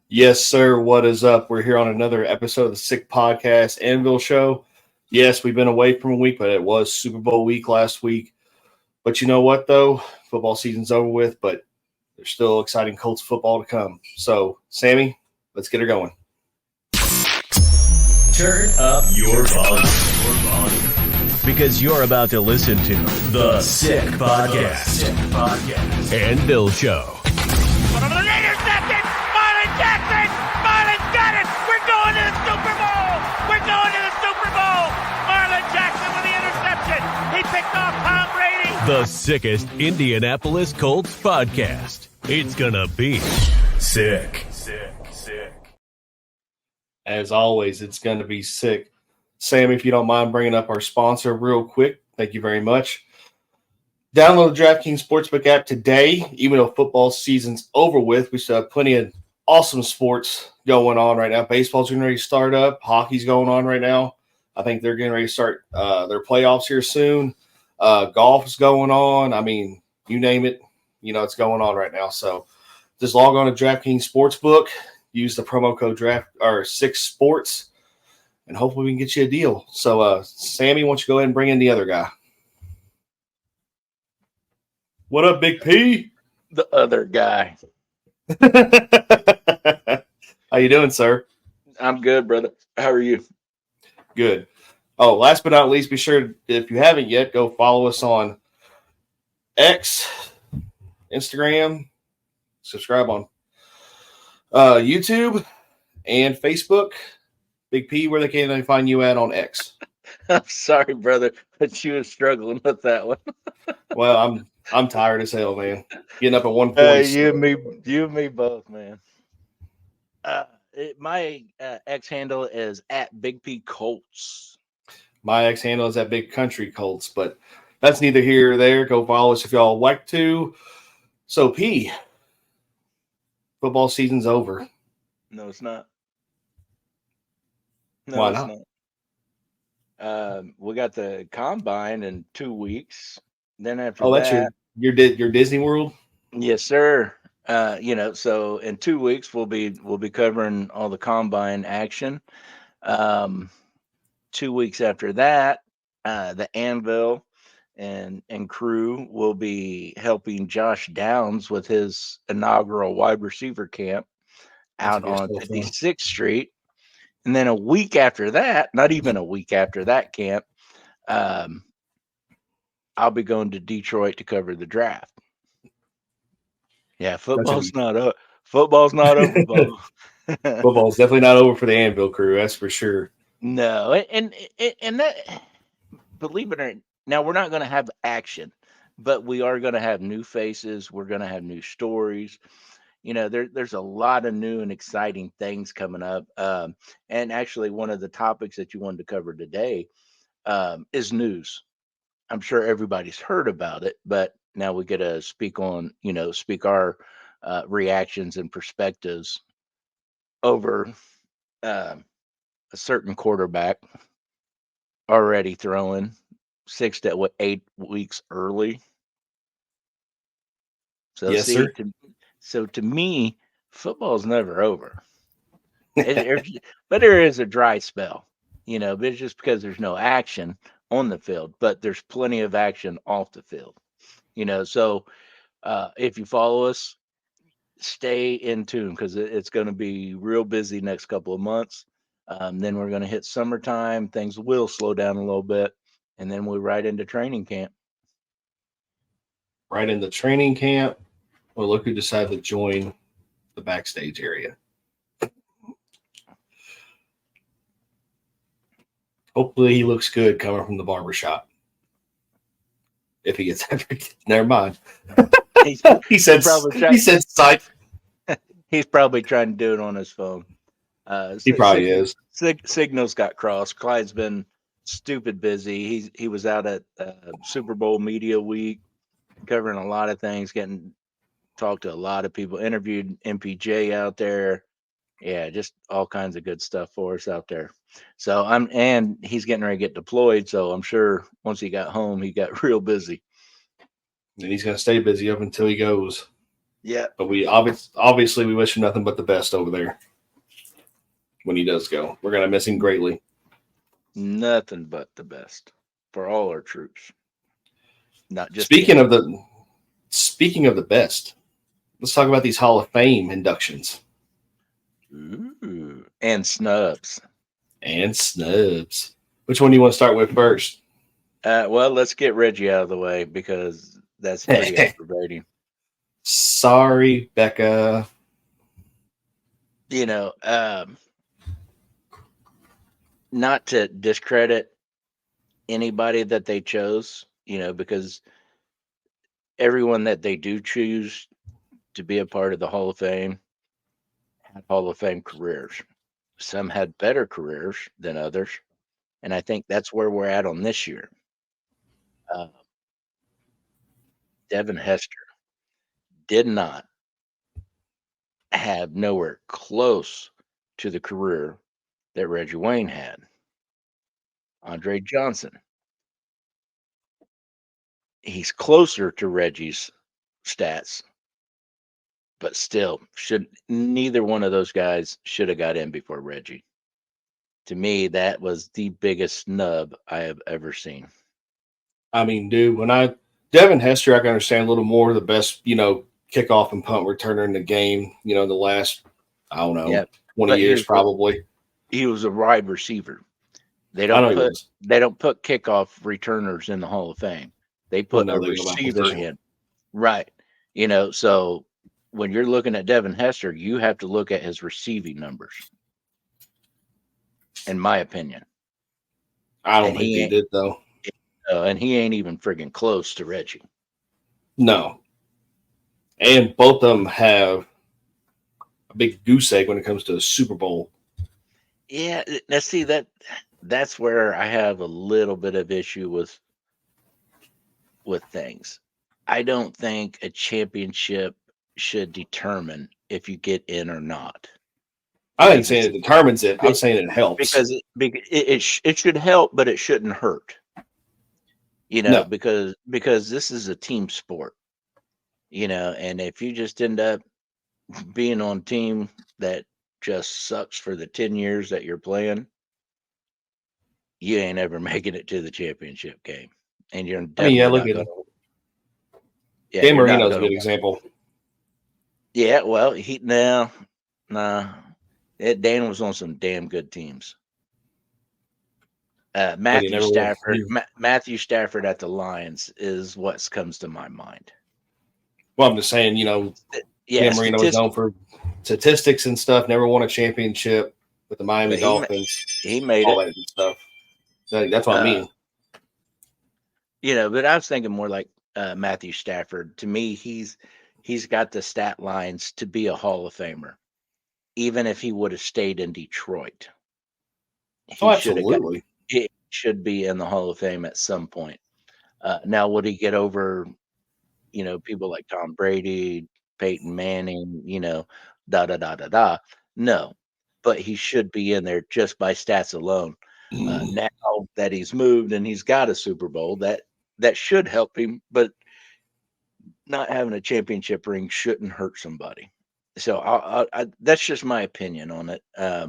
Yes, sir. What is up? We're here on another episode of the Sick Podcast Anvil Show. Yes, we've been away from a week, but it was Super Bowl week last week. But you know what, though? Football season's over with, but there's still exciting Colts football to come. So, Sammy, let's get her going. Turn up your volume. Because you're about to listen to the Sick Podcast. Anvil Show. Intercepted! Marlon Jackson! Marlon's got it! We're going to the Super Bowl! We're going to the Super Bowl! Marlon Jackson with the interception! He picked off Tom Brady! The sickest Indianapolis Colts podcast. It's gonna be sick. As always, it's going to be sick. Sam, if you don't mind bringing up our sponsor real quick, thank you very much. Download the DraftKings Sportsbook app today. Even though football season's over with, we still have plenty of awesome sports going on right now. Baseball's getting ready to start up. Hockey's going on right now. I think they're getting ready to start their playoffs here soon. Golf is going on. I mean, you name it, it's going on right now. So just log on to DraftKings Sportsbook. Use the promo code SICK-SPORTS, and hopefully we can get you a deal. So, Sammy, why don't you go ahead and bring in the other guy? What up, Big P? The other guy. How you doing, sir? I'm good, brother. How are you? Good. Oh, last but not least, be sure, if you haven't yet, go follow us on X, Instagram, subscribe on YouTube and Facebook. Big P, where can they find you at on X? I'm sorry, brother, but you were struggling with that one. Well, I'm tired as hell, man. Getting up at 1:40. You and me both, man. My X handle is at Big P Colts. My X handle is at Big Country Colts, but that's neither here or there. Go follow us if y'all like to. So, P, football season's over. No, it's not. Why not? We got the combine in 2 weeks. Then after that's that, your Disney World? yes, sir. So in 2 weeks we'll be covering all the combine action. 2 weeks after that, the Anvil and crew will be helping Josh Downs with his inaugural wide receiver camp out on 56th Street. And then a week after that, not even a week after that camp, I'll be going to Detroit to cover the draft. Yeah, football's not over. Football's not over, Bo. Football's definitely not over for the Anvil crew, that's for sure. No, and that, believe it or not, now we're not going to have action, but we are going to have new faces. We're going to have new stories. There's a lot of new and exciting things coming up. And actually, one of the topics that you wanted to cover today is news. I'm sure everybody's heard about it, but now we get to speak our reactions and perspectives over a certain quarterback already throwing 6 to 8 weeks early. So yes, sir. So to me, football's never over. But there is a dry spell, but it's just because there's no action on the field, but there's plenty of action off the field. So if you follow us, stay in tune because it's going to be real busy next couple of months. Then we're going to hit summertime. Things will slow down a little bit, and then we're right into training camp. Right into training camp. Well, look who decided to join the backstage area. Hopefully he looks good coming from the barbershop. If he gets never mind. He said sight. He's probably trying to do it on his phone. He probably is. Signals got crossed. Clyde's been stupid busy. He was out at Super Bowl Media Week, covering a lot of things, talked to a lot of people, interviewed MPJ out there. Yeah, just all kinds of good stuff for us out there. So and he's getting ready to get deployed. So I'm sure once he got home, he got real busy. And he's going to stay busy up until he goes. Yeah. But we obviously we wish him nothing but the best over there when he does go. We're gonna miss him greatly. Nothing but the best for all our troops. Not just Speaking of the best, let's talk about these Hall of Fame inductions Ooh, and snubs. and snubs. Which one do you want to start with first? Well, let's get Reggie out of the way because that's pretty aggravating. Sorry, Becca. You know, not to discredit anybody that they chose, because everyone that they do choose to be a part of the Hall of Fame had Hall of Fame careers. Some had better careers than others. And I think that's where we're at on this year. Devin Hester did not have nowhere close to the career that Reggie Wayne had. Andre Johnson, he's closer to Reggie's stats, but still, neither one of those guys should have got in before Reggie. To me, that was the biggest snub I have ever seen. I mean, dude, Devin Hester, I can understand a little more. The best, kickoff and punt returner in the game. The last, I don't know, 20 years probably. He was a wide receiver. They I know don't put kickoff returners in the Hall of Fame. They put a receiver in. Right. So when you're looking at Devin Hester, you have to look at his receiving numbers. In my opinion. I don't think he did, though. And he ain't even friggin' close to Reggie. No. And both of them have a big goose egg when it comes to the Super Bowl. Yeah, now see that's where I have a little bit of issue with things. I don't think a championship should determine if you get in or not. I ain't saying it determines it. I'm saying it helps. Because it should help, but it shouldn't hurt. No. Because this is a team sport. And if you just end up being on a team that just sucks for the 10 years that you're playing, you ain't ever making it to the championship game. And you're definitely look at it. Dan Marino's a good example. Yeah, well, Dan was on some damn good teams. Matthew Stafford at the Lions is what comes to my mind. Well, I'm just saying, Dan Marino was known for statistics and stuff, never won a championship with the Miami Dolphins. He made all it. That good stuff. That's what I mean. But I was thinking more like Matthew Stafford. To me, he's got the stat lines to be a Hall of Famer, even if he would have stayed in Detroit. Absolutely. He should be in the Hall of Fame at some point. Now, would he get over, people like Tom Brady, Peyton Manning, No, but he should be in there just by stats alone. Now that he's moved and he's got a Super Bowl, that should help him, but not having a championship ring shouldn't hurt somebody. So I that's just my opinion on it. I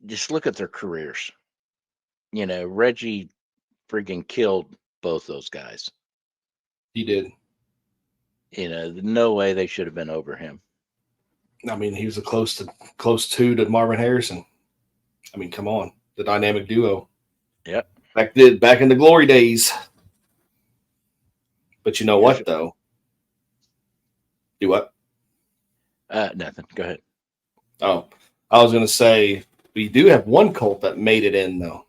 just look at their careers. Reggie freaking killed both those guys. He did. No way they should have been over him. I mean, he was a close to Marvin Harrison. I mean, come on, the dynamic duo. Yep. Back in the glory days. But you know what, though? Do what? Nothing. Go ahead. Oh, I was going to say we do have one Colt that made it in, though.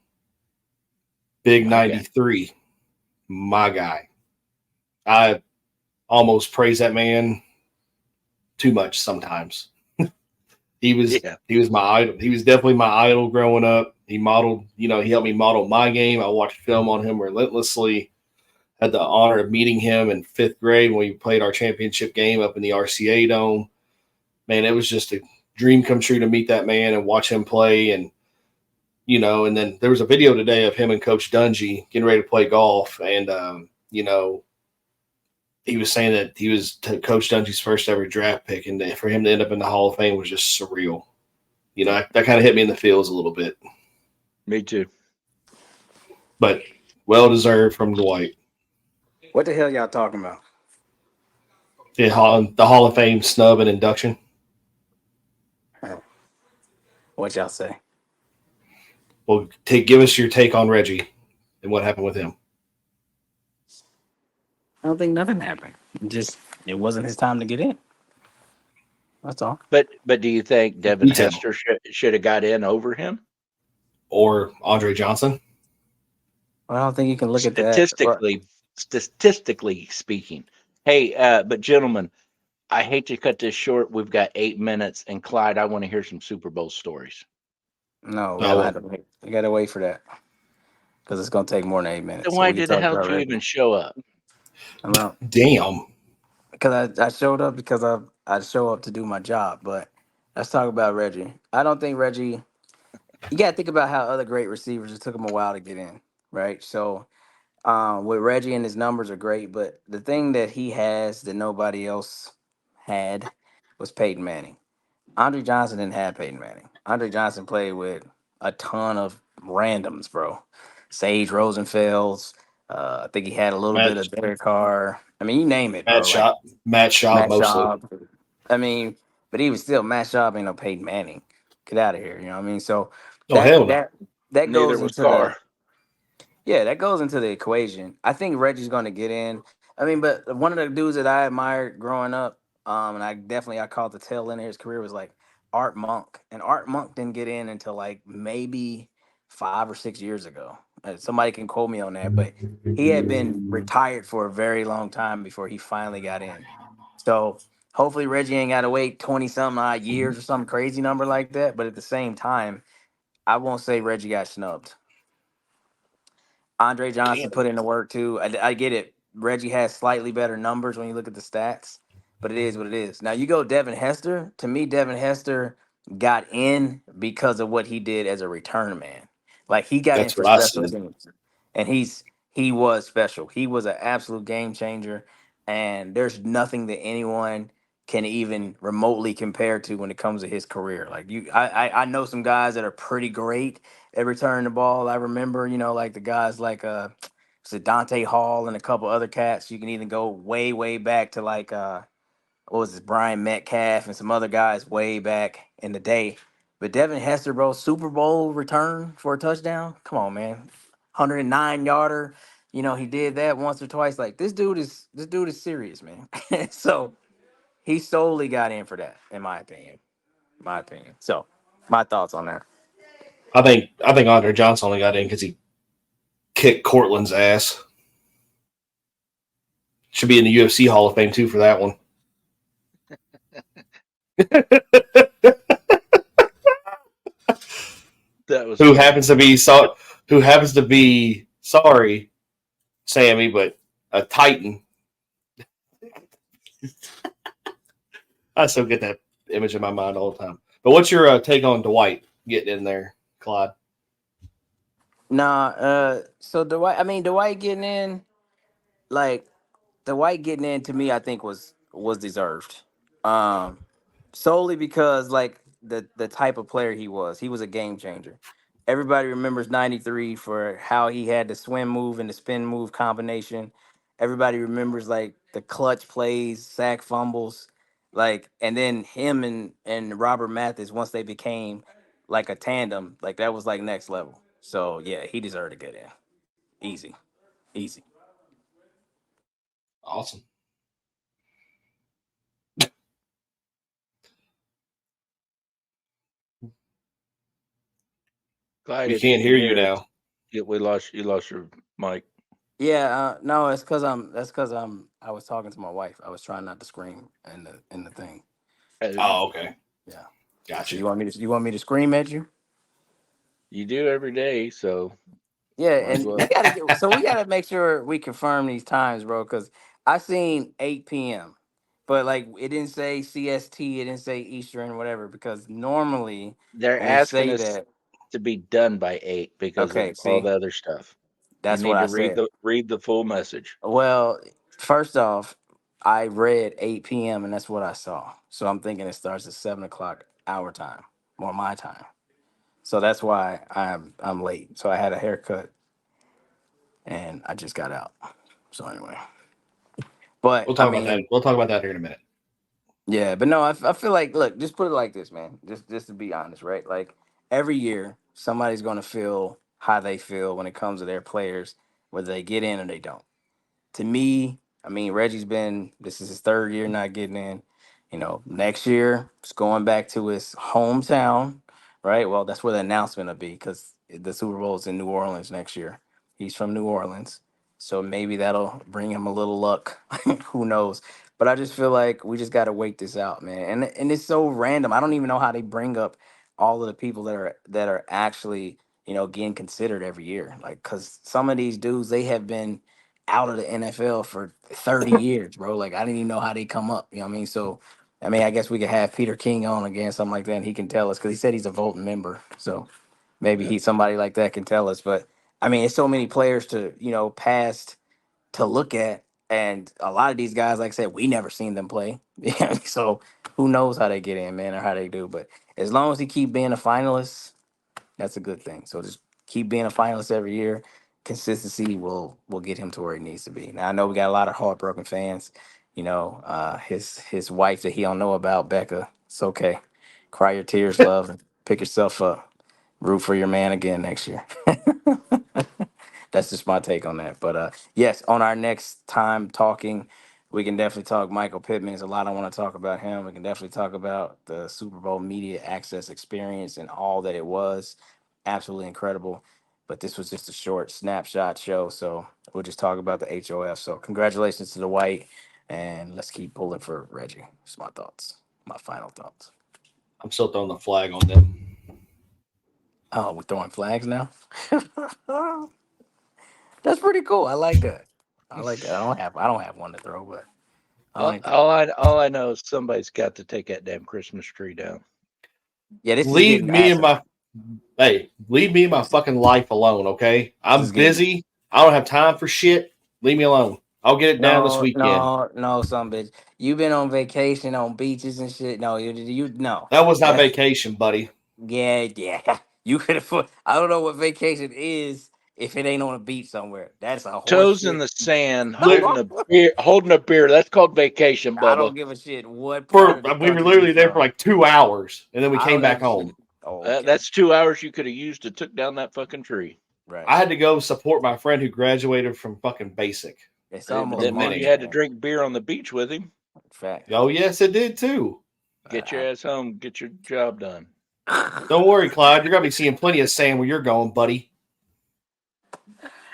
Big 93. My guy. I almost praise that man too much sometimes. He was my idol. He was definitely my idol growing up. He modeled, he helped me model my game. I watched film on him relentlessly. Had the honor of meeting him in 5th grade when we played our championship game up in the RCA Dome. Man, it was just a dream come true to meet that man and watch him play. And, and then there was a video today of him and Coach Dungy getting ready to play golf. And, he was saying that he was Coach Dungy's first ever draft pick, and for him to end up in the Hall of Fame was just surreal. You know, that kind of hit me in the feels a little bit. Me too. But well deserved from Dwight. What the hell y'all talking about? The Hall of Fame snub and induction. What y'all say? Well, give us your take on Reggie and what happened with him. I don't think nothing happened. It wasn't his time to get in. That's all. But do you think Devin Detail. Hester should have got in over him? Or Andre Johnson? Well, I don't think you can look at that. Statistically speaking. Hey, but gentlemen, I hate to cut this short. We've got 8 minutes, and Clyde, I want to hear some Super Bowl stories. No, we gotta wait. We gotta wait for that because it's gonna take more than 8 minutes. Then why did the hell did you even show up? Damn. Because I showed up because I show up to do my job. But let's talk about Reggie. I don't think Reggie. You got to think about how other great receivers, it took them a while to get in, right? So with Reggie and his numbers are great, but the thing that he has that nobody else had was Peyton Manning. Andre Johnson didn't have Peyton Manning. Andre Johnson played with a ton of randoms, bro. Sage Rosenfels. I think he had a little bit of Derek Carr. I mean, you name it, bro. Matt Schaub mostly. Schaub. I mean, but he was still Matt Schaub ain't no Peyton Manning. Get out of here, you know what I mean? So that goes into that goes into the equation. I think Reggie's going to get in. I mean, but one of the dudes that I admired growing up, and I called the tail end of his career was like Art Monk, and Art Monk didn't get in until like maybe 5 or 6 years ago. Somebody can quote me on that, but he had been retired for a very long time before he finally got in. So hopefully Reggie ain't got to wait 20-something odd years or some crazy number like that. But at the same time, I won't say Reggie got snubbed. Andre Johnson put in the work too. I get it. Reggie has slightly better numbers when you look at the stats, but it is what it is. Now you go Devin Hester. To me, Devin Hester got in because of what he did as a return man. Like he got in for special teams, and he was special. He was an absolute game changer, and there's nothing that anyone can even remotely compare to when it comes to his career. Like I know some guys that are pretty great at returning the ball. I remember, like the guys like Dante Hall and a couple other cats. You can even go way, way back to like what was this, Brian Metcalf and some other guys way back in the day. But Devin Hester, bro, Super Bowl return for a touchdown. Come on, man. 109-yarder. He did that once or twice. Like this dude is serious, man. So he solely got in for that, in my opinion. So my thoughts on that. I think Andre Johnson only got in because he kicked Cortland's ass. Should be in the UFC Hall of Fame too for that one. That was who happens to be sorry, Sammy, but a Titan. I still get that image in my mind all the time. But what's your take on Dwight getting in there, Clyde? So Dwight getting in, like Dwight getting in to me, I think was deserved. Solely because like the type of player he was. He was a game changer. Everybody remembers 93 for how he had the swim move and the spin move combination. Everybody remembers like the clutch plays, sack fumbles, like, and then him and Robert Mathis, once they became like a tandem, like that was like next level. So yeah, he deserved to get in. Easy. Awesome. Clyde, we can't hear you now. You lost your mic. Yeah, no, it's because I was talking to my wife. I was trying not to scream in the thing. Oh, okay. Yeah. Gotcha. You want me to scream at you? You do every day, so yeah. And we gotta make sure we confirm these times, bro. Because I seen 8 p.m., but like it didn't say CST, it didn't say Eastern, whatever. Because normally they're asking us to be done by 8 because of all the other stuff. That's you need what I to said. read the full message. Well, first off, I read 8 p.m. and that's what I saw. So I'm thinking it starts at 7 o'clock our time or my time. So that's why I'm late. So I had a haircut and I just got out. So anyway, but We'll I talk about that. mean, We'll talk about that here in a minute. yeah, but no, I feel like, look, just put it like this, man. Just to be honest, right? Like every year, somebody's going to feel how they feel when it comes to their players, whether they get in or they don't. To me, I mean, this is his third year not getting in. Next year, it's going back to his hometown, right? Well, that's where the announcement will be because the Super Bowl is in New Orleans next year. He's from New Orleans. So maybe that'll bring him a little luck. Who knows? But I just feel like we just got to wait this out, man. And it's so random. I don't even know how they bring up all of the people that are actually, getting considered every year. Like, because some of these dudes, they have been out of the NFL for 30 years, bro. Like, I didn't even know how they come up. You know what I mean? So, I mean, I guess we could have Peter King on again, something like that, and he can tell us because he said he's a voting member. So maybe somebody like that can tell us. But I mean, it's so many players to, past to look at. And a lot of these guys, like I said, we never seen them play. Yeah. So who knows how they get in, man, or how they do. But as long as he keep being a finalist, that's a good thing. So just keep being a finalist every year. Consistency will get him to where he needs to be. Now I know we got a lot of heartbroken fans. His wife that he don't know about, Becca. It's okay. Cry your tears, love, and pick yourself up. Root for your man again next year. That's just my take on that. But yes, on our next time talking, we can definitely talk Michael Pittman. There's a lot I want to talk about him. We can definitely talk about the Super Bowl media access experience and all that it was. Absolutely incredible. But this was just a short snapshot show, so we'll just talk about the HOF. So congratulations to the White, and let's keep pulling for Reggie. That's my thoughts, my final thoughts. I'm still throwing the flag on them. Oh, we're throwing flags now? That's pretty cool. I like that. I don't have one to throw, but I like that. All I know is somebody's got to take that damn Christmas tree down. Yeah, this Leave is me and my fucking life alone, okay? I'm busy. I don't have time for shit. Leave me alone. I'll get it down this weekend. No, some bitch. You've been on vacation on beaches and shit. No, you no. That was not vacation, buddy. Yeah. You could have. I don't know what vacation is if it ain't on a beach somewhere. That's a toes in the sand, holding a beer. That's called vacation, Bubba. I don't give a shit what. We were literally there for like 2 hours, and then we came back home. Oh, okay. That's 2 hours you could have used to took down that fucking tree. Right. I had to go support my friend who graduated from fucking basic. It's almost that meant you had to drink beer on the beach with him. Fact. Oh yes, it did too. Get your ass home. Get your job done. Don't worry, Clyde. You're gonna be seeing plenty of sand where you're going, buddy.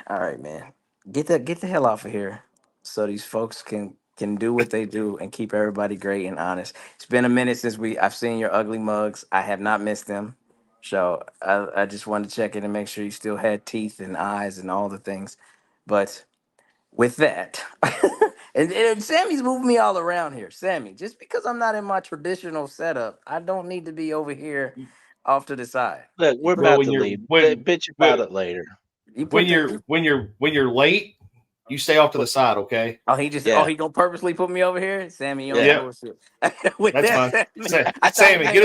All right, man. Get the hell off of here, so these folks can do what they do and keep everybody great and honest. It's been a minute since I've seen your ugly mugs. I have not missed them, so I just wanted to check in and make sure you still had teeth and eyes and all the things. But with that, and Sammy's moving me all around here. Sammy, just because I'm not in my traditional setup, I don't need to be over here off to the side. Look, we're about to leave. Bitch about it later. When you're late, you stay off to the side, okay? Oh, he gonna purposely put me over here, Sammy. You don't bullshit. That's fine. Sammy, get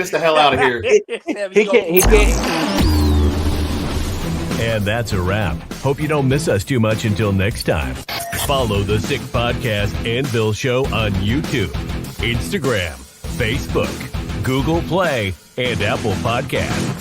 us the hell out of here. He can't. And that's a wrap. Hope you don't miss us too much until next time. Follow the Sick Podcast and Bill Show on YouTube, Instagram, Facebook, Google Play, and Apple Podcasts.